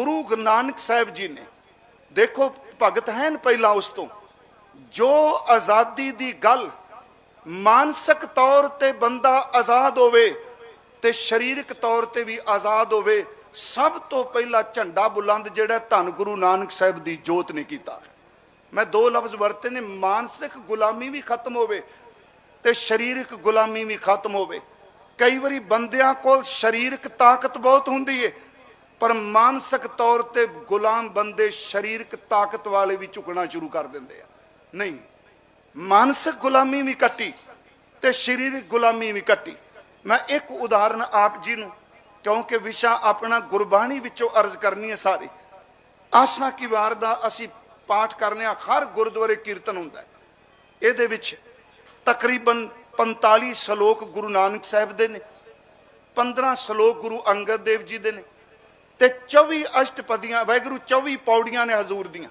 गुरु नानक साहब जी ने देखो भगत हैं पहला उस तो जो आज़ादी दी गल मानसिक तौर ते बंदा आज़ाद होवे ते शरीरक तौर ते भी आज़ाद होवे, सब तो पहला झंडा बुलंद जिहड़ा धन गुरु नानक साहब दी जोत ने कीता। मैं दो लफ्ज़ वरते ने, मानसिक गुलामी भी खत्म होवे ते शरीरक गुलामी भी खत्म होवे। कई बारी बंदियां कोल शरीरक ताकत बहुत हुंदी है पर मानसिक तौर ते गुलाम बंदे शरीरक ताकत वाले भी झुकना शुरू कर देंदे आ। नहीं, मानसिक गुलामी भी कट्टी ते शरीरक गुलामी भी कट्टी। मैं एक उदाहरण आप जी नूं, क्योंकि विशा अपना गुरबाणी विचों अर्ज करनी है सारी। आसना की वार दा असी पाठ करने, हर गुरुद्वारे कीर्तन हुंदा है। इहदे विच तकरीबन 45 श्लोक गुरु नानक साहब दे ने, 15 श्लोक गुरु अंगद देव जी दे ने ते 24 अष्टपदियां वाहिगुरू 24 पौड़ियां ने हजूर दियां,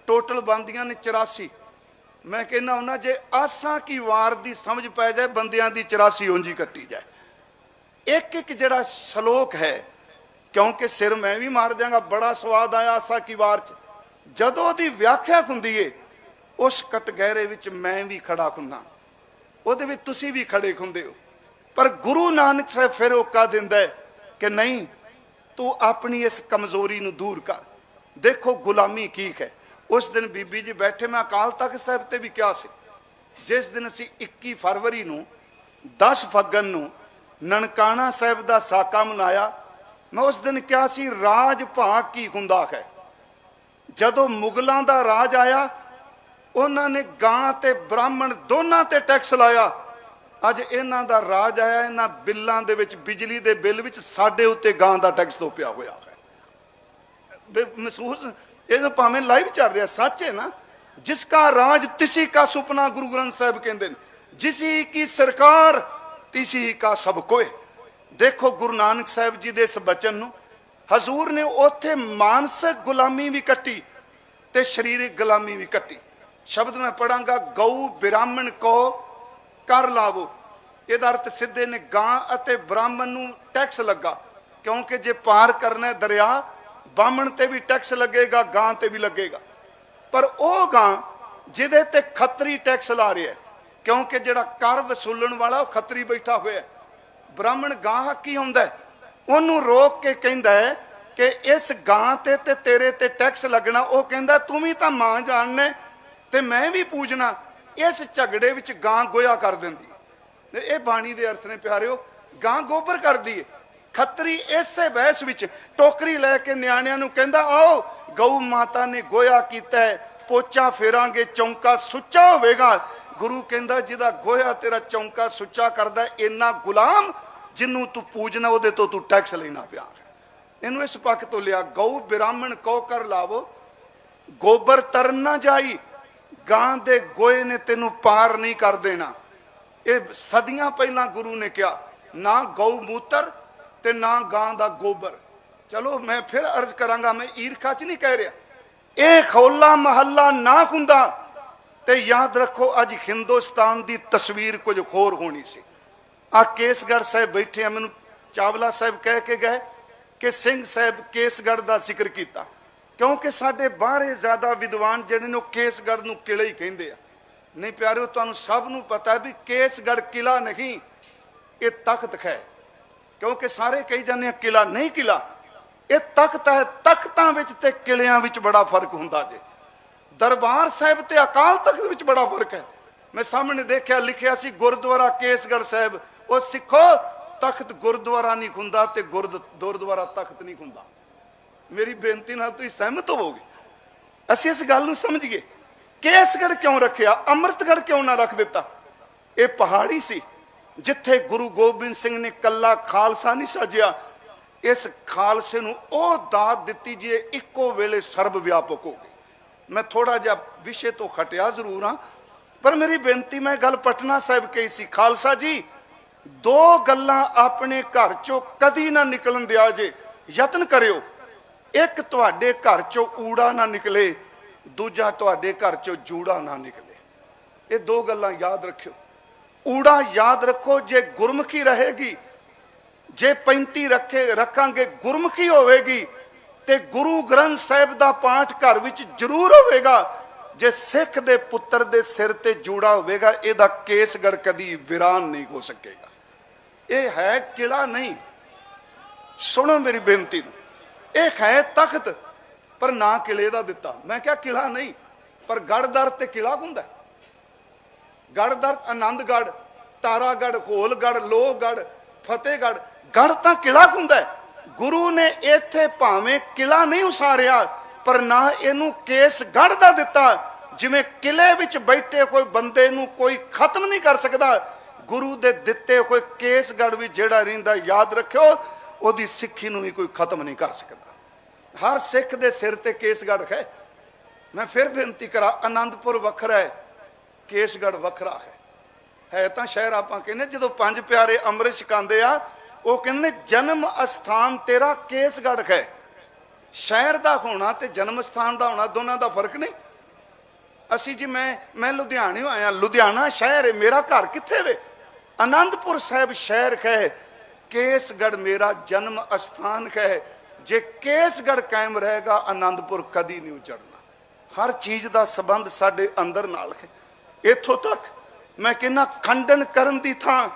टोटल बनदियां ने 84। मैं कहना हुन्ना जे आसा की वार दी समझ पै जाए बंदियां दी 84 उंजी कट्टी जाए। एक एक जड़ा श्लोक है, क्योंकि सिर मैं भी मार देंगा, बड़ा स्वाद आया आसा की वार च जदों दी व्याख्या हुंदी है उस कटगहरे विच मैं भी खड़ा खुन्ना, उहदे विच तुसीं भी खड़े खुंदे हो। पर गुरु नानक साहब फिर औका दिंदा है कि नहीं, तू अपनी इस कमजोरी नूं दूर कर। देखो गुलामी की है। उस दिन बीबी जी बैठे, मैं अकाल तख्त साहब ते भी क्या सी, जिस दिन असी 21 फरवरी नूं 10 फग्गन नूं ननकाना साहब दा साका मनाया, मैं उस दिन क्या सी राज भाग की हुंदा है। जदों मुगलों दा राज आया उन्होंने गां ते ब्राह्मण दोनों ते टैक्स लाया। अज इन्हां दा राज आया, इन्हां बिल्लां दे विच बिजली दे बिल विच साडे उत्ते गां दा टैक्स तोपिया होया है। महसूस ये तो भावें लाइव चल रहा, सच है ना। जिसका राज तिसी का सुपना, गुरु ग्रंथ साहब कहते हैं, जिसी की सरकार तिसी का सब कोई। देखो गुरु नानक साहब जी दे इस बचन नूं हजूर ने उत्थे मानसिक गुलामी भी कट्टी ते शरीरिक गुलामी भी कट्टी। शब्द मैं पढ़ांगा, गऊ ब्राह्मण को कर लावो। इहदा अर्थ सीधे ने गां अते ब्राह्मण नूं टैक्स लगा, क्योंकि जे पार करना दरिया बामण ते भी टैक्स लगेगा, गां ते भी लगेगा। पर वह गां जिदे ते खतरी टैक्स ला रहा है, क्योंकि जिहड़ा कर वसूलण वाला वह खतरी बैठा हुआ है। ब्राह्मण गां हकी हुंदा है, उन्होंने रोक के कहता है कि इस गां ते तेरे ते टैक्स लगना। वह कहता तू भी तो मां जानना ते मैं भी पूजना। इस झगड़े विच गां गोया कर देंदी। ये बाणी दे अर्थ ने प्यारिओ, गां गोबर कर दी है। खतरी इसे बहस विच टोकरी लैके न्याणियां नूं कहंदा, आओ गऊ माता ने गोया कीता है, पोचा फेरांगे चौंका सुच्चा होवेगा। गुरु कहंदा जिहदा गोया तेरा चौंका सुच्चा करदा, इन्ना गुलाम जिन्नू तू पूजना उहदे तो तू टैक्स लेना पिया। इनू इस पक्ष तो लिया, गऊ ब्राह्मण कौ कर लावो, गोबर तरन ना जाई, गां दे गोए ने तेनू पार नहीं कर देना। ये सदियां पहला गुरु ने कहा, ना गऊ मूत्र ते ना गां दा गोबर। चलो मैं फिर अर्ज करांगा, मैं ईरखा च नहीं कह रहा, ये होला महला ना हुंदा ते याद रखो अज हिंदुस्तान की तस्वीर कुछ होर होनी सी। आ केसगढ़ साहब बैठे हैं, मैनू चावला साहब कह के गए कि सिंह साहब केसगढ़ का जिक्र किया, क्योंकि साडे बाहरे ज्यादा विद्वान जिहड़े ने केसगढ़ नूं किले ही कहिंदे आ। नहीं प्यारिओ, तुहानूं सब नूं पता है भी केसगढ़ किला नहीं, ये तख्त है। क्योंकि सारे कही जाने किला नहीं, किला ये तख्त है। तख्तां विच ते किलियां विच बड़ा फर्क हुंदा जे। दरबार साहब ते अकाल तख्त विच बड़ा फर्क है। मैं सामने देखा लिखिया सी गुरुद्वारा केसगढ़ साहब, वो सिखो तख्त गुरुद्वारा नहीं हुंदा ते गुरुद्वारा तख्त नहीं हुंदा। मेरी बेनती नाल तुसीं सहमत होवोगे। असीं इस गल नूं समझिए। केसगढ़ क्यों रखिया, अमृतगढ़ क्यों ना रख दिता? ये पहाड़ी सी जिथे गुरु गोबिंद सिंह ने कला खालसा नहीं साजिया। इस खालसे नूं ओह दात दिती जी इक्को वेले सर्व व्यापक हो गई। मैं थोड़ा जिहा विषय तो खटिया जरूर हाँ, पर मेरी बेनती मैं गल पटना साहब कही सी, खालसा जी दो गल्लां अपने घर चों कदी ना निकलन दिया जे, यतन करियो। एक तुहाडे घर चों ऊड़ा ना निकले, दूजा तुहाडे घर चों जूड़ा ना निकले। ये दो गल्लां याद रखियो। ऊड़ा याद रखो, जे गुरमुखी रहेगी, जे 35 रखांगे गुरमुखी होवेगी ਤੇ ਗੁਰੂ ਗ੍ਰੰਥ ਸਾਹਿਬ ਦਾ ਪਾਠ ਘਰ ਵਿੱਚ ਜ਼ਰੂਰ ਹੋਵੇਗਾ। ਜੇ ਸਿੱਖ ਦੇ ਪੁੱਤਰ ਦੇ ਸਿਰ ਤੇ ਜੂੜਾ ਹੋਵੇਗਾ, ਇਹਦਾ ਕੇਸਗੜ ਕਦੀ ਵੀਰਾਨ ਨਹੀਂ ਹੋ ਸਕੇਗਾ। ਇਹ ਹੈ ਕਿਲਾ ਨਹੀਂ, ਸੁਣੋ ਮੇਰੀ ਬੇਨਤੀ ਨੂੰ, ਇਹ ਹੈ ਤਖਤ, ਪਰ ਨਾ ਕਿਲੇ ਦਾ ਦਿੱਤਾ। ਮੈਂ ਕਿਹਾ ਕਿਲਾ ਨਹੀਂ, ਪਰ ਗੜਦਰ ਤੇ ਕਿਲਾ ਹੁੰਦਾ। ਗੜਦਰ, ਆਨੰਦਗੜ੍ਹ, ਤਾਰਾਗੜ੍ਹ, ਹੋਲਗੜ੍ਹ, ਲੋਹਗੜ੍ਹ, ਫਤਿਹਗੜ੍ਹ, ਗੜ੍ਹ ਤਾਂ ਕਿਲਾ ਹੁੰਦਾ। ਗੁਰੂ ਨੇ ਇੱਥੇ ਭਾਵੇਂ ਕਿਲਾ ਨਹੀਂ ਉਸਾਰਿਆ, ਪਰ ਨਾ ਇਹਨੂੰ ਕੇਸਗੜ੍ਹ ਦਾ ਦਿੱਤਾ। ਜਿਵੇਂ ਕਿਲੇ ਵਿੱਚ ਬੈਠੇ ਕੋਈ ਬੰਦੇ ਨੂੰ ਕੋਈ ਖਤਮ ਨਹੀਂ ਕਰ ਸਕਦਾ, ਗੁਰੂ ਦੇ ਦਿੱਤੇ ਕੋਈ ਕੇਸਗੜ੍ਹ ਵੀ ਜਿਹੜਾ ਰਹਿੰਦਾ, ਯਾਦ ਰੱਖਿਓ, ਉਹਦੀ ਸਿੱਖੀ ਨੂੰ ਵੀ ਕੋਈ ਖਤਮ ਨਹੀਂ ਕਰ ਸਕਦਾ। ਹਰ ਸਿੱਖ ਦੇ ਸਿਰ ਤੇ ਕੇਸਗੜ੍ਹ ਹੈ। ਮੈਂ ਫਿਰ ਬੇਨਤੀ ਕਰਾਂ, ਆਨੰਦਪੁਰ ਵੱਖਰਾ ਹੈ, ਕੇਸਗੜ੍ਹ ਵੱਖਰਾ ਹੈ ਤਾਂ ਸ਼ਹਿਰ ਆਪਾਂ ਕਹਿੰਦੇ, ਜਦੋਂ ਪੰਜ ਪਿਆਰੇ ਅੰਮ੍ਰਿਤ ਛਕਾਉਂਦੇ ਆ, ਉਹ ਕਹਿੰਦੇ ਜਨਮ ਅਸਥਾਨ ਤੇਰਾ ਕੇਸਗੜ੍ਹ ਹੈ। ਸ਼ਹਿਰ ਦਾ ਹੋਣਾ ਤੇ ਜਨਮ ਸਥਾਨ ਦਾ ਹੋਣਾ, ਦੋਨਾਂ ਦਾ ਫਰਕ ਨਹੀਂ। ਅਸੀਂ ਜੀ ਮੈਂ ਲੁਧਿਆਣੇ ਆਇਆ, ਲੁਧਿਆਣਾ ਸ਼ਹਿਰ ਹੈ, ਮੇਰਾ ਘਰ ਕਿੱਥੇ ਵੇ? ਆਨੰਦਪੁਰ ਸਾਹਿਬ ਸ਼ਹਿਰ ਹੈ, ਕੇਸਗੜ੍ਹ ਮੇਰਾ ਜਨਮ ਅਸਥਾਨ ਹੈ। ਜੇ ਕੇਸਗੜ੍ਹ ਕਾਇਮ ਰਹੇਗਾ, ਆਨੰਦਪੁਰ ਕਦੀ ਨਹੀਂ ਉਜੜਨਾ। ਹਰ ਚੀਜ਼ ਦਾ ਸੰਬੰਧ ਸਾਡੇ ਅੰਦਰ ਨਾਲ ਹੈ। ਇੱਥੋਂ ਤੱਕ ਮੈਂ ਕਹਿੰਦਾ, ਖੰਡਨ ਕਰਨ ਦੀ ਥਾਂ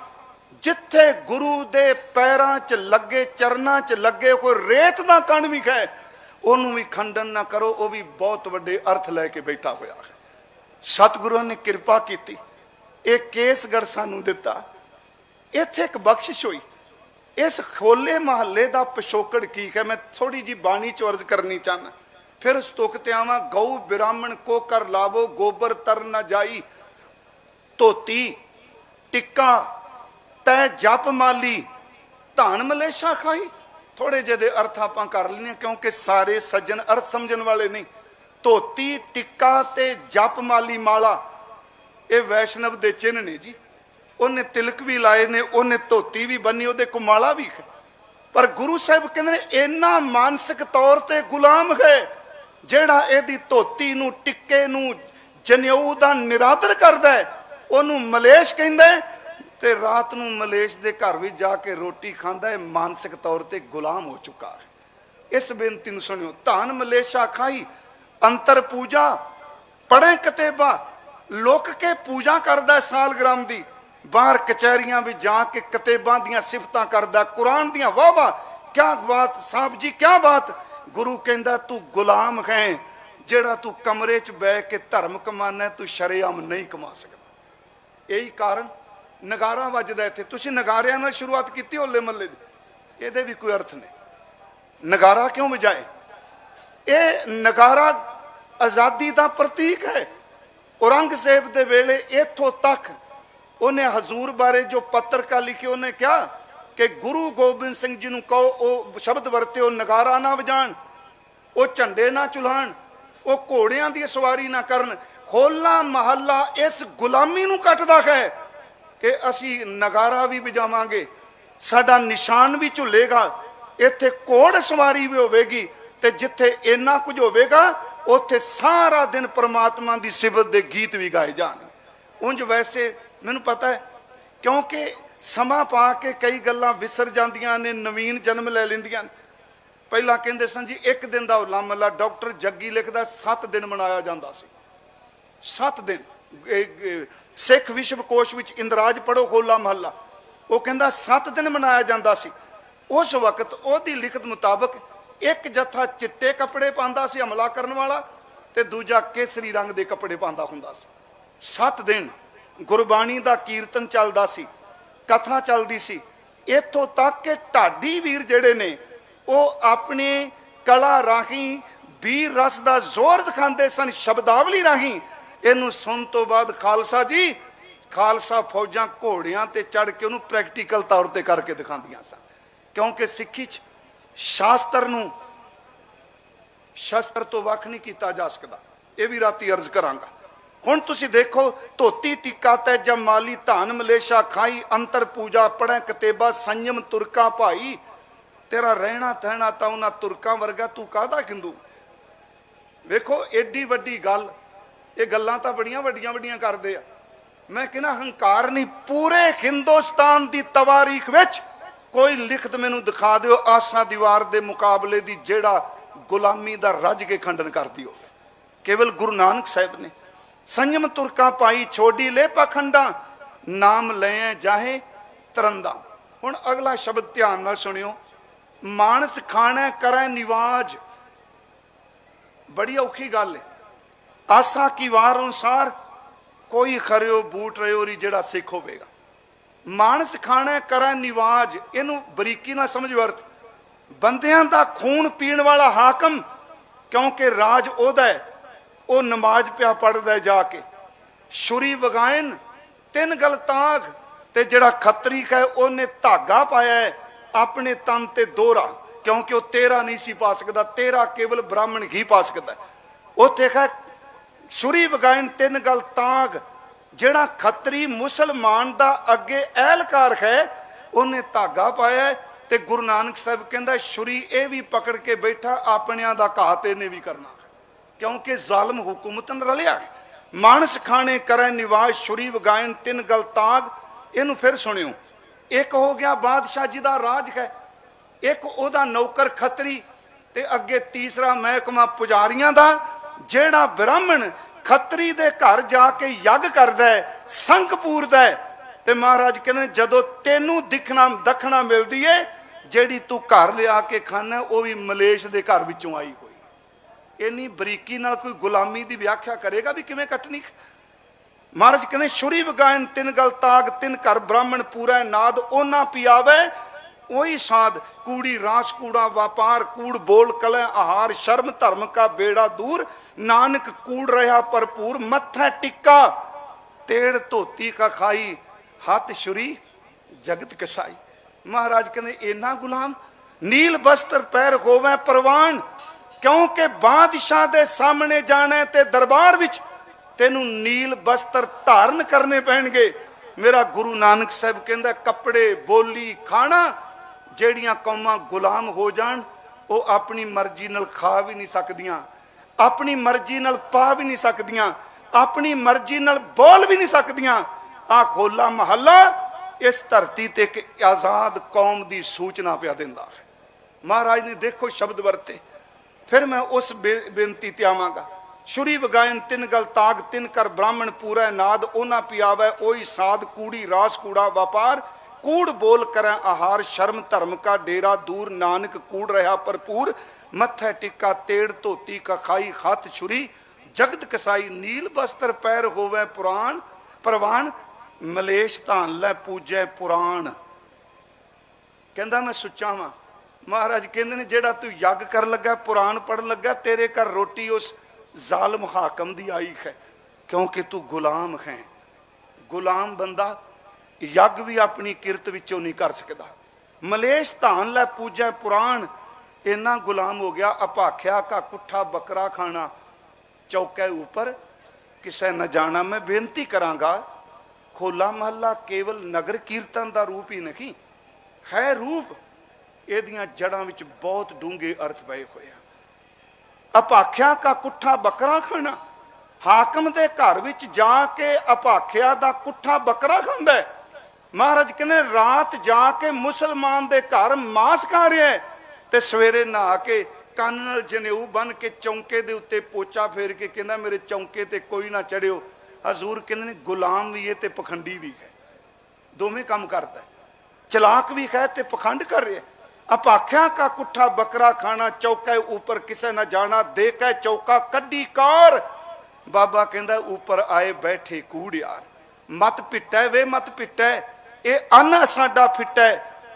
ਜਿੱਥੇ ਗੁਰੂ ਦੇ ਪੈਰਾਂ 'ਚ ਲੱਗੇ, ਚਰਨਾਂ 'ਚ ਲੱਗੇ ਕੋਈ ਰੇਤ ਦਾ ਕਣ ਵੀ ਹੈ, ਉਹਨੂੰ ਵੀ ਖੰਡਨ ਨਾ ਕਰੋ। ਉਹ ਵੀ ਬਹੁਤ ਵੱਡੇ ਅਰਥ ਲੈ ਕੇ ਬੈਠਾ ਹੋਇਆ ਹੈ। ਸਤਿਗੁਰਾਂ ਨੇ ਕਿਰਪਾ ਕੀਤੀ, ਇਹ ਕੇਸਗੜ੍ਹ ਸਾਨੂੰ ਦਿੱਤਾ। ਇੱਥੇ ਇੱਕ ਬਖਸ਼ਿਸ਼ ਹੋਈ। ਇਸ ਹੋਲੇ ਮਹੱਲੇ ਦਾ ਪਿਛੋਕੜ ਕੀ ਹੈ, ਮੈਂ ਥੋੜੀ ਜੀ ਬਾਣੀ 'ਚ ਅਰਜ਼ ਕਰਨੀ ਚਾਹੁੰਦਾ। ਫਿਰ ਉਸ ਤੁਕ ਤੇ ਆਵਾਂ। ਗਊ ਬ੍ਰਾਹਮਣ ਕੋ ਕਰ ਲਾਵੋ, ਗੋਬਰ ਤਰ ਨਾ ਜਾਈ, ਧੋਤੀ ਟਿੱਕਾ ਤੈ ਜਪ ਮਾਲੀ, ਧਾਨ ਮਲੇਸ਼ਾ ਖਾਈ। ਥੋੜੇ ਜਿਹੇ ਦੇ ਅਰਥ ਆਪਾਂ ਕਰ ਲੈਣੇ, ਕਿਉਂਕਿ ਸਾਰੇ ਸੱਜਣ ਅਰਥ ਸਮਝਣ ਵਾਲੇ ਨਹੀਂ। ਧੋਤੀ ਟਿੱਕਾ ਤੇ ਜਪ ਮਾਲੀ ਮਾਲਾ, ਇਹ ਵੈਸ਼ਨਵ ਦੇ ਚਿੰਨ੍ਹ ਨੇ ਜੀ। ਉਹਨੇ ਤਿਲਕ ਵੀ ਲਾਏ ਨੇ, ਉਹਨੇ ਧੋਤੀ ਵੀ ਬੰਨੀ, ਉਹਦੇ ਕੋਲ ਮਾਲਾ ਵੀ ਹੈ। ਪਰ ਗੁਰੂ ਸਾਹਿਬ ਕਹਿੰਦੇ ਨੇ, ਇੰਨਾ ਮਾਨਸਿਕ ਤੌਰ ਤੇ ਗੁਲਾਮ ਹੈ ਜਿਹੜਾ ਇਹਦੀ ਧੋਤੀ ਨੂੰ, ਟਿੱਕੇ ਨੂੰ, ਜਨੇਊ ਦਾ ਨਿਰਾਦਰ ਕਰਦਾ ਹੈ, ਉਹਨੂੰ ਮਲੇਸ਼ ਕਹਿੰਦਾ ਤੇ ਰਾਤ ਨੂੰ ਮਲੇਸ਼ ਦੇ ਘਰ ਵੀ ਜਾ ਕੇ ਰੋਟੀ ਖਾਂਦਾ ਹੈ। ਮਾਨਸਿਕ ਤੌਰ ਤੇ ਗੁਲਾਮ ਹੋ ਚੁੱਕਾ ਹੈ। ਇਸ ਬੇਨਤੀ ਨੂੰ ਸੁਣਿਓ। ਧਾਨ ਮਲੇਸ਼ਾ ਖਾਈ, ਅੰਤਰ ਪੂਜਾ ਪੜ੍ਹੇ ਕਤੇਬਾ, ਲੁਕ ਕੇ ਪੂਜਾ ਕਰਦਾ ਸਾਲਗ੍ਰਾਮ ਦੀ, ਬਾਹਰ ਕਚਹਿਰੀਆਂ ਵਿੱਚ ਜਾ ਕੇ ਕਤੇਬਾਂ ਦੀਆਂ ਸਿਫਤਾਂ ਕਰਦਾ, ਕੁਰਾਨ ਦੀਆਂ ਵਾਹ ਵਾਹ, ਕਿਆ ਬਾਤ ਸਾਹਿਬ ਜੀ, ਕਿਆ ਬਾਤ। ਗੁਰੂ ਕਹਿੰਦਾ, ਤੂੰ ਗੁਲਾਮ ਹੈ ਜਿਹੜਾ ਤੂੰ ਕਮਰੇ 'ਚ ਬਹਿ ਕੇ ਧਰਮ ਕਮਾਨਾ, ਤੂੰ ਸ਼ਰੇਆਮ ਨਹੀਂ ਕਮਾ ਸਕਦਾ। ਇਹੀ ਕਾਰਨ ਨਗਾਰਾ ਵੱਜਦਾ ਇੱਥੇ। ਤੁਸੀਂ ਨਗਾਰਿਆਂ ਨਾਲ ਸ਼ੁਰੂਆਤ ਕੀਤੀ ਹੋਲੇ ਮਹੱਲੇ ਦੀ, ਇਹਦੇ ਵੀ ਕੋਈ ਅਰਥ ਨਹੀਂ। ਨਗਾਰਾ ਕਿਉਂ ਵਜਾਏ? ਇਹ ਨਗਾਰਾ ਆਜ਼ਾਦੀ ਦਾ ਪ੍ਰਤੀਕ ਹੈ। ਔਰੰਗਜ਼ੇਬ ਦੇ ਵੇਲੇ ਇੱਥੋਂ ਤੱਕ ਉਹਨੇ ਹਜ਼ੂਰ ਬਾਰੇ ਜੋ ਪੱਤਰਕਾ ਲਿਖੀ, ਉਹਨੇ ਕਿਹਾ ਕਿ ਗੁਰੂ ਗੋਬਿੰਦ ਸਿੰਘ ਜੀ ਨੂੰ ਕਹੋ ਉਹ ਸ਼ਬਦ ਵਰਤੇ, ਉਹ ਨਗਾਰਾ ਨਾ ਵਜਾਣ, ਉਹ ਝੰਡੇ ਨਾ ਚੁਲਾਣ, ਉਹ ਘੋੜਿਆਂ ਦੀ ਸਵਾਰੀ ਨਾ ਕਰਨ। ਹੋਲਾ ਮਹੱਲਾ ਇਸ ਗੁਲਾਮੀ ਨੂੰ ਕੱਟਦਾ ਹੈ ਕਿ ਅਸੀਂ ਨਗਾਰਾ ਵੀ ਵਜਾਵਾਂਗੇ, ਸਾਡਾ ਨਿਸ਼ਾਨ ਵੀ ਝੁੱਲੇਗਾ, ਇੱਥੇ ਘੋੜ ਸਵਾਰੀ ਵੀ ਹੋਵੇਗੀ, ਤੇ ਜਿੱਥੇ ਇੰਨਾ ਕੁਝ ਹੋਵੇਗਾ ਉੱਥੇ ਸਾਰਾ ਦਿਨ ਪ੍ਰਮਾਤਮਾ ਦੀ ਸਿਫਤ ਦੇ ਗੀਤ ਵੀ ਗਾਏ ਜਾਣਗੇ। ਉਂਝ ਵੈਸੇ ਮੈਨੂੰ ਪਤਾ ਹੈ, ਕਿਉਂਕਿ ਸਮਾਂ ਪਾ ਕੇ ਕਈ ਗੱਲਾਂ ਵਿਸਰ ਜਾਂਦੀਆਂ ਨੇ, ਨਵੀਨ ਜਨਮ ਲੈ ਲੈਂਦੀਆਂ। ਪਹਿਲਾਂ ਕਹਿੰਦੇ ਸਨ ਜੀ ਇੱਕ ਦਿਨ ਦਾ ਹੋਲਾ ਮਹੱਲਾ, ਡਾਕਟਰ ਜੱਗੀ ਲਿਖਦਾ 7 ਦਿਨ ਮਨਾਇਆ ਜਾਂਦਾ ਸੀ। 7 ਦਿਨ ਸਿੱਖ ਵਿਸ਼ਵਕੋਸ਼ ਵਿੱਚ ਇੰਦਰਾਜ ਪੜੋ ਹੋਲਾ ਮਹੱਲਾ, ਉਹ ਕਹਿੰਦਾ 7 ਦਿਨ ਮਨਾਇਆ ਜਾਂਦਾ ਸੀ। ਉਸ ਵਕਤ ਉਹਦੀ ਲਿਖਤ ਮੁਤਾਬਕ ਇੱਕ ਜੱਥਾ ਚਿੱਟੇ ਕੱਪੜੇ ਪਾਉਂਦਾ ਸੀ ਹਮਲਾ ਕਰਨ ਵਾਲਾ, ਤੇ ਦੂਜਾ ਕੇਸਰੀ ਰੰਗ ਦੇ ਕੱਪੜੇ ਪਾਉਂਦਾ ਹੁੰਦਾ ਸੀ। 7 ਦਿਨ ਗੁਰਬਾਣੀ ਦਾ ਕੀਰਤਨ ਚੱਲਦਾ ਸੀ, ਕਥਾ ਚੱਲਦੀ ਸੀ। ਇੱਥੋਂ ਤੱਕ ਕਿ ਢਾਡੀ ਵੀਰ ਜਿਹੜੇ ਨੇ ਉਹ ਆਪਣੀ ਕਲਾ ਰਾਹੀਂ ਵੀਰ ਰਸ ਦਾ ਜ਼ੋਰ ਦਿਖਾਉਂਦੇ ਸਨ, ਸ਼ਬਦਾਵਲੀ ਰਾਹੀਂ। ਇਹਨੂੰ ਸੁਣ ਤੋਂ ਬਾਅਦ ਖਾਲਸਾ ਜੀ, ਖਾਲਸਾ ਫੌਜਾਂ ਘੋੜਿਆਂ ਤੇ ਚੜ ਕੇ ਉਹਨੂੰ ਪ੍ਰੈਕਟੀਕਲ ਤੌਰ ਤੇ ਕਰਕੇ ਦਿਖਾਉਂਦੀਆਂ ਸਨ, ਕਿਉਂਕਿ ਸਿੱਖੀ 'ਚ ਸ਼ਾਸਤਰ ਨੂੰ ਸ਼ਸਤਰ ਤੋਂ ਵੱਖ ਨਹੀਂ ਕੀਤਾ ਜਾ ਸਕਦਾ। ਇਹ ਵੀ ਰਾਤੀ ਅਰਜ਼ ਕਰਾਂਗਾ। ਹੁਣ ਤੁਸੀਂ ਦੇਖੋ, ਧੋਤੀ ਟਿੱਕਾ ਤੈ ਜਪ ਮਾਲੀ, ਧਾਨ ਮਲੇਸ਼ਾ ਖਾਈ, ਅੰਤਰ ਪੂਜਾ ਪੜ੍ਹੈ ਕਤੇਬਾ, ਸੰਯਮ ਤੁਰਕਾ ਭਾਈ। ਤੇਰਾ ਰਹਿਣਾ ਥਹਿਣਾ ਤਾਂ ਉਹਨਾਂ ਤੁਰਕਾਂ ਵਰਗਾ, ਤੂੰ ਕਾਹਦਾ ਹਿੰਦੂ। ਵੇਖੋ ਏਡੀ ਵੱਡੀ ਗੱਲ, ਇਹ ਗੱਲਾਂ ਤਾਂ ਬੜੀਆਂ ਵੱਡੀਆਂ ਵੱਡੀਆਂ ਕਰਦੇ ਆ। ਮੈਂ ਕਹਿੰਦਾ ਹੰਕਾਰ ਨਹੀਂ, ਪੂਰੇ ਹਿੰਦੁਸਤਾਨ ਦੀ ਤਵਾਰੀਖ ਵਿੱਚ ਕੋਈ ਲਿਖਤ ਮੈਨੂੰ ਦਿਖਾ ਦਿਓ ਆਸਾ ਦੀਵਾਰ ਦੇ ਮੁਕਾਬਲੇ ਦੀ ਜਿਹੜਾ गुलामी का रज के खंडन करती हो। केवल गुरु नानक साहब ने संयम तुरका पाई छोड़ी ले पाखंडा नाम ले जाहे तरंदा। हुण अगला शब्द ध्यान नाल सुनियो, मानस खाना करे निवाज। बड़ी औखी गल है। आसा की वार अनुसार कोई खरियो बूट रहो री जेड़ा सिख होवेगा। मानस खाना करे निवाज, इनू बरीकी ना समझ वर्त। बंदियां दा खून पीण वाला हाकम, क्योंकि राज ओदा है, वो नमाज पिया पढ़दा जाके। छुरी वगायन तीन गल ताग, ते जड़ा खतरी है उन्हें धागा पाया है अपने तन ते दोहरा, क्योंकि वह तेरा नहीं सी पा सकता, तेरा केवल ब्राह्मण ही पा सकता। उत्थे है छुरी वगायन तीन गल ताग, जड़ा खतरी मुसलमान दा अगे एहलकार है उन्हें धागा पाया है। ते गुरु नानक साहब कहता छुरी ये भी पकड़ के बैठा, अपनिया दा घात इन्हें भी करना, क्योंकि जालम हुकूमत न रलिया है। मानस खाने करे निवाज छुरी वगायन तीन गल ताग। इनू फिर सुनियो, एक हो गया बादशाह जी का राज है, एक ओदा नौकर खतरी, ते अगे तीसरा महकमा पुजारियां दा। जेड़ा ब्राह्मण खतरी दे घर जाके यज्ञ करदा है, संख पूरदा है, ते महाराज कहते जदों तेनू दिखना दखना मिलती है, जेड़ी तू घर लिया के खाना वो भी मलेश दे घर विचों आई कोई। इन्नी बरीकी नाल कोई गुलामी की व्याख्या करेगा भी किवें कटनी। महाराज कहते छुरी वगायन तीन गल ताग, तीन घर ब्राह्मण पूरा नाद ओना पियावे वही साध। कूड़ी रास कूड़ा व्यापार, कूड़ बोल कलह आहार, शर्म धर्म का बेड़ा दूर, नानक कूड़ रहा भरपूर, मत्था टिक्का तेड़ धोती का खाई, हाथ छुरी जगत कसाई। महाराज कहते इना गुलाम नील बस्त्र पैर होवे परवान, क्योंकि बादशाह दे सामने जाने ते दरबार विच तेनू नील बस्त्र धारण करने पैणगे। मेरा गुरु नानक साहब कहंदा कपड़े बोली खाना जेड़ियां कौमां गुलाम हो जान वो अपनी मर्जी नाल खा भी नहीं सकदियां, अपनी मर्जी नाल पा भी नहीं सकदियां, अपनी मर्जी नाल बोल भी नहीं सकदियां। आ खोला महला इस धरती ते एक आजाद कौम की सूचना पिया दिंदा है। महाराज ने देखो शब्द वरते, फिर मैं उस बेनती ते आवांगा। छुरी वगायन तीन गल ताग, तीन कर ब्राह्मण पूरा नाद, ओना पियावे ओही साध, कूड़ी रास कूड़ा व्यापार, कूड़ बोल करें आहार, शर्म धर्म का डेरा दूर, नानक कूड़ रहा भरपूर, मत्था टिक्का तेड़ धोती का खाई, हाथ छुरी जगत कसाई, नील बस्त्र पैर होवे पुराण परवान, मलेश धान लै पूजै पुराण। कहंदा मैं सुच्चा वां। महाराज कहंदे ने जेड़ा तू यज्ञ कर लगा, पुराण पढ़न लगा, तेरे घर रोटी उस जालम हाकम दी आई है, क्योंकि तू गुलाम है। गुलाम बंदा यज्ञ भी अपनी किरत विचों नहीं कर सकता। मलेश धान लै पूजै पुराण, इन्ना गुलाम हो गया। अभाख्या का कुट्ठा बकरा खाना, चौके ऊपर किसे न जाना। मैं बेनती करांगा, खोला महला केवल नगर कीर्तन का रूप ही नहीं है, रूप इहदियां जड़ां विच बहुत डूंगे अर्थ पए होए। अभाख्या का कुट्ठा बकरा खाना, हाकम दे घर विच जाके अभाख्या दा कुट्ठा बकरा खांदा है। महाराज कहने रात जाके मुसलमान दे घर मांस खा रहा है, ते सवेरे नहा के कान नाल जनेऊ बन के चौंके दे उत्ते पोचा फेर के कहंदा मेरे चौंके ते कोई ना चढ़ियो। हजूर कहंदे ने गुलाम भी है ते पखंडी भी है, दोवें काम करता है, चलाक भी है ते पखंड कर रहा है। अपाख्या का कुट्ठा बकरा खाना, चौके ऊपर किसे न जाना, दे के चौका कड्डी कार। बाबा कहंदा ऊपर आए बैठे कूड़ियार, मत पिटै वे मत पिटै, ये अन्न साडा फिटै,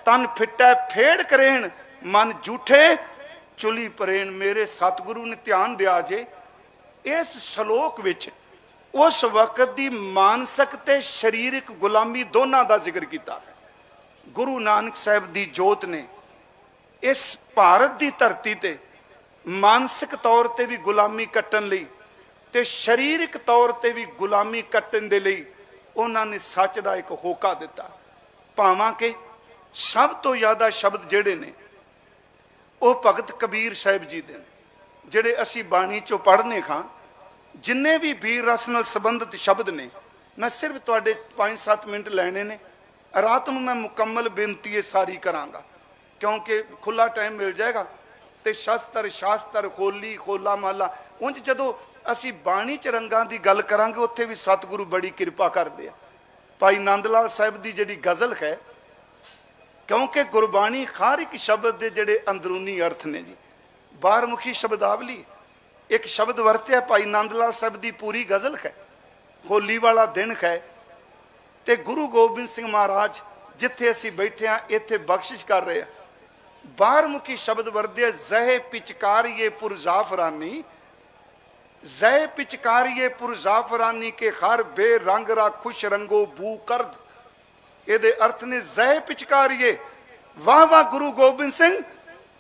तन फिटै फेड़ करेण, मन झूठे चुली परेण। मेरे सतगुरु ने ध्यान दिया जे इस श्लोक विच उस वक्त की मानसिक ते शरीरिक गुलामी दोनों का जिक्र किया। गुरु नानक साहब की जोत ने इस भारत की धरती ते मानसिक तौर पर भी गुलामी कट्टन लई ते शरीरिक तौर पर भी गुलामी कट्टन दे लई उन्होंने सच का एक होका दिता। भावां के सब तो ज्यादा शब्द जेड़े ने वो भगत कबीर साहब जी दे ने, जेड़े असी बाणी चो पढ़ने खां। जिन्ने भी वीर रस नाल संबंधित शब्द ने, मैं सिर्फ तुहाडे 5-7 मिनट लैने ने। रात में मैं मुकम्मल बेनती सारी करांगा, क्योंकि खुला टाइम मिल जाएगा ते शस्त्र शास्त्र होली होला महला। उंज जदों असी बाणी च रंगां दी गल करांगे उत्थे भी सतगुरु बड़ी किरपा करदे आ। भाई नंद लाल साहिब दी जिहड़ी गज़ल है, क्योंकि गुरबाणी हर एक शब्द के जिहड़े अंदरूनी अर्थ ने जी। बारमुखी शब्दावली एक शब्द वरत्या भाई नंद लाल साहिब की पूरी गज़ल है। होली वाला दिन है ते गुरु गोबिंद सिंह महाराज जिथे असी बैठे हाँ इत्थे बख्शिश कर रहे हैं। बारमुखी शब्द वरदे जहे पिचकारिए पुरजाफरानी, जय पिचकारिए पुरजाफरानी के हर बेरंग रा खुश रंगो बू करद। ये अर्थ ने जय पिचकारिए, वाह वाह गुरु गोबिंद सिंह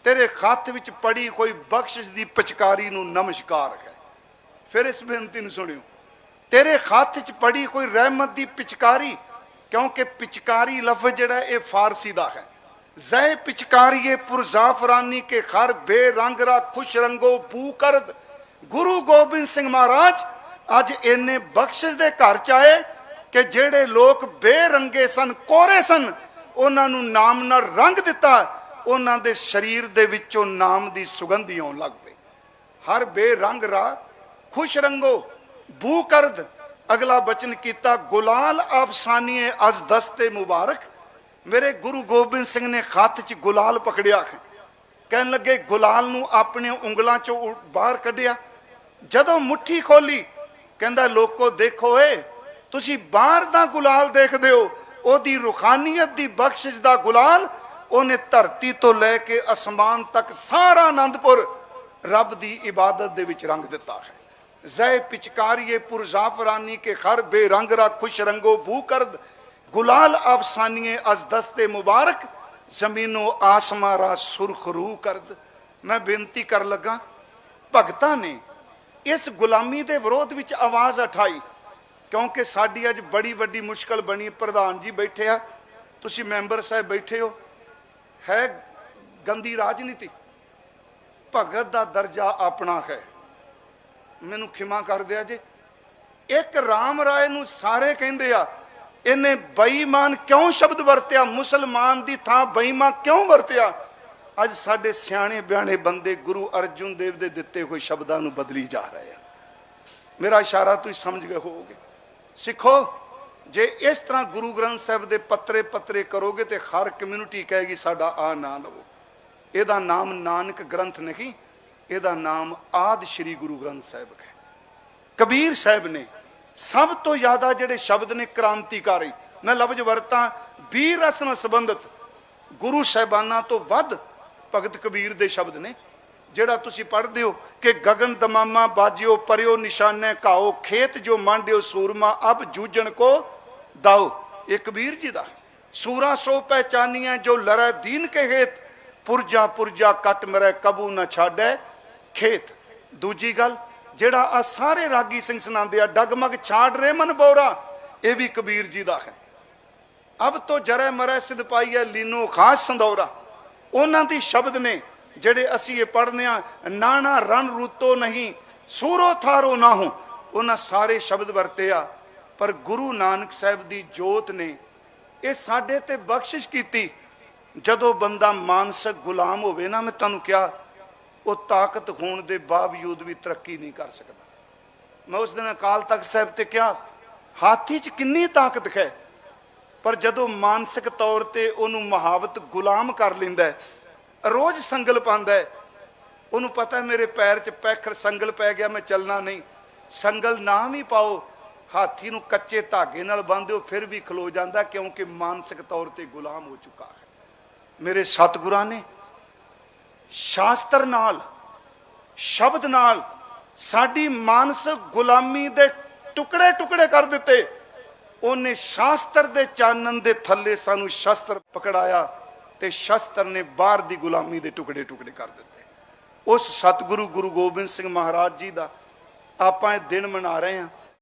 तेरे खत विच पड़ी कोई बख्शिश दी पिचकारी नू नमस्कार है। फिर इस बेनती नू सुनियो, तेरे खत च पड़ी कोई रहमत दी पिचकारी, क्योंकि पिचकारी लफ्ज जिहड़ा ये फारसी दा है। जय पिचकारिए पुरजाफरानी के हर बेरंग रा खुश रंगो बू करद। गुरु गोबिंद सिंह महाराज अज इन्ने बख्शिश दे घर च आए कि जेड़े लोग बेरंगे सन, कोरे सन, उन्हां नूं नाम नाल रंग दिता। उन्हां दे शरीर दे विचों नाम दी सुगंधी आउण लग पई। हर बेरंग रा खुश रंगो बू करद। अगला बचन कीता गुलाल अफसानीए अज दस्ते मुबारक। मेरे गुरु गोबिंद सिंह ने खत च गुलाल पकड़िया है। कहन लगे गुलाल नूं अपने उंगलों चों बाहर कढ़िया। जदों मुट्ठी खोली कहंदा लोको देखो ए तुसी बाहर दा गुलाल देखदे हो, ओदी रूहानियत दी बख्शिश दा गुलाल ओने धरती तो लैके आसमान तक सारा आनंदपुर रब दी इबादत दे विच रंग दिता है। जय पिचकारिए पुरजाफरानी के हर बेरंग रा खुश रंगो बू करद। गुलाल अफसानीए अज दस्ते मुबारक, जमीनो आसमां रा सुरखरू करद। मैं बेनती कर लगा, भगतां ने इस गुलामी के विरोध विच आवाज़ उठाई, क्योंकि साडी अज बड़ी वड्डी मुश्किल बनी। प्रधान जी बैठे आ, तुसी मैंबर साहब बैठे हो, है गंदी राजनीति। भगत का दर्जा अपना है, मैनू खिमा कर दिया जे। एक राम राय नू सारे कहंदे आ, इन्हें बेईमान क्यों शब्द वरत्या, मुसलमान की थां बेईमान क्यों वरत्या। अज साडे सियाणे बयाने बंदे गुरु अर्जुन देव दे दिते हुए शब्दां नू बदली जा रहे हैं। मेरा इशारा तुसीं समझ गए होगे। सिखो, जे इस तरह गुरु ग्रंथ साहिब दे पत्रे पत्रे करोगे तो हर कम्यूनिटी कहेगी साडा आ ना लवो। इहदा नाम नानक ग्रंथ नहीं, इहदा नाम आदि श्री गुरु ग्रंथ साहिब है। कबीर साहब ने सब तो ज्यादा जिहड़े शब्द ने क्रांतिकारी, मैं लफ्ज वरता बीर रस नाल संबंधित गुरु साहिबाना तो वध भगत कबीर दे शब्द ने। जिहड़ा तुसीं पढ़दे हो कि गगन दमामा बाजियो परियो निशाने काओ, खेत जो मांडियो सूरमा अब जूझण को दाओ। ये कबीर जी दा। सूरा सो पहचानिया जो लरै दीन के हेत, पुरजा पुरजा कट मरै कबू न छाडै खेत। दूजी गल जिहड़ा आ सारे रागी सिंह सुनाते आ, डगमग छाड़ रे मन बोरा, ये भी कबीर जी दा है। अब तो जरै मरै सिद्ध पाई है लीनो खास संदौरा। उन्हां दी शब्द ने जेड़े असी ये पढ़ने आ, नाना रन रूतो नहीं सूरो थारो ना हो, उन्हां सारे शब्द वरते आ। पर गुरु नानक साहब दी जोत ने ये साडे ते बख्शिश कीती। जदों बंदा मानसिक गुलाम होवे ना, मैं तुहानूं कहा वो ताकत होने के बावजूद भी तरक्की नहीं कर सकता। मैं उस दिन अकाल तख्त साहब ते क्या हाथी च कितनी ताकत है, पर जदों मानसिक तौर पर उन्होंने महावत गुलाम कर लेंदा है, रोज संगल पांदा है, उन्होंने पता है मेरे पैर च पैखड़ संगल पै गया, मैं चलना नहीं। संगल ना भी पाओ, हाथी नूं कच्चे धागे नाल बांधो फिर भी खलो जाता, क्योंकि मानसिक तौर पर गुलाम हो चुका है। मेरे सतगुरां ने शास्त्र नाल शब्द नाल साडी मानसिक गुलामी दे टुकड़े टुकड़े कर दिते। उन्हें शास्त्र दे चानन दे थले सानू शस्त्र पकड़ाया ते शस्त्र ने बाहर दी गुलामी दे टुकड़े टुकड़े कर दिते। उस सतगुरु गुरु गोबिंद सिंह महाराज जी दा आपां दिन मना रहे हैं।